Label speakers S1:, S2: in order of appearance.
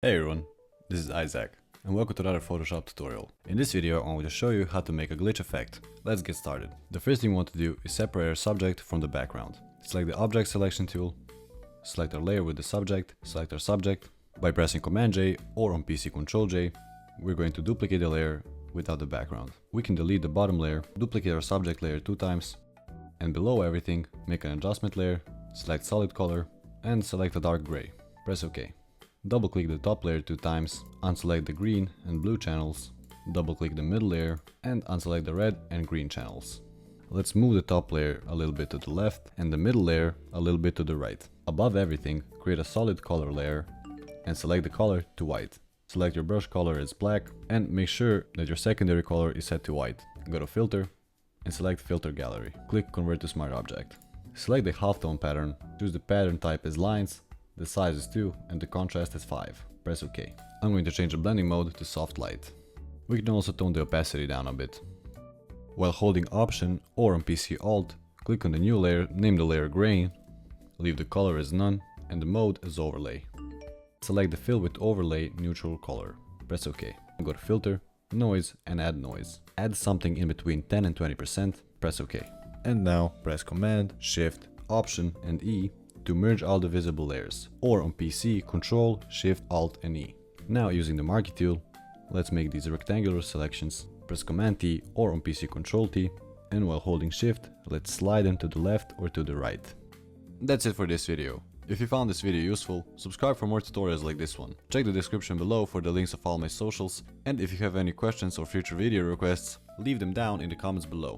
S1: Hey everyone, this is Isaac, and welcome to another Photoshop tutorial. In this video, I'm going to show you how to make a glitch effect. Let's get started. The first thing we want to do is separate our subject from the background. Select the Object Selection tool, select our layer with the subject, select our subject. By pressing Command J or on PC Ctrl J, we're going to duplicate the layer without the background. We can delete the bottom layer, duplicate our subject layer 2 times, and below everything, make an adjustment layer, select solid color, and select a dark gray. Press OK. Double click the top layer 2 times, unselect the green and blue channels, double click the middle layer and unselect the red and green channels. Let's move the top layer a little bit to the left and the middle layer a little bit to the right. Above everything, create a solid color layer and select the color to white. Select your brush color as black and make sure that your secondary color is set to white. Go to Filter and select Filter Gallery. Click Convert to Smart Object. Select the halftone pattern, choose the pattern type as lines, the size is 2 and the contrast is 5. Press OK. I'm going to change the blending mode to soft light. We can also tone the opacity down a bit. While holding Option or on PC Alt, click on the new layer, name the layer Grain, leave the color as none and the mode as overlay. Select the fill with overlay neutral color. Press OK. Go to Filter, Noise and add noise. Add something in between 10 and 20%. Press OK. And now press Command, Shift, Option and E to merge all the visible layers, or on PC, Ctrl, Shift, Alt and E. Now using the Marquee tool, let's make these rectangular selections. Press Command T or on PC Ctrl T, and while holding Shift, let's slide them to the left or to the right. That's it for this video. If you found this video useful, subscribe for more tutorials like this one. Check the description below for the links of all my socials, and if you have any questions or future video requests, leave them down in the comments below.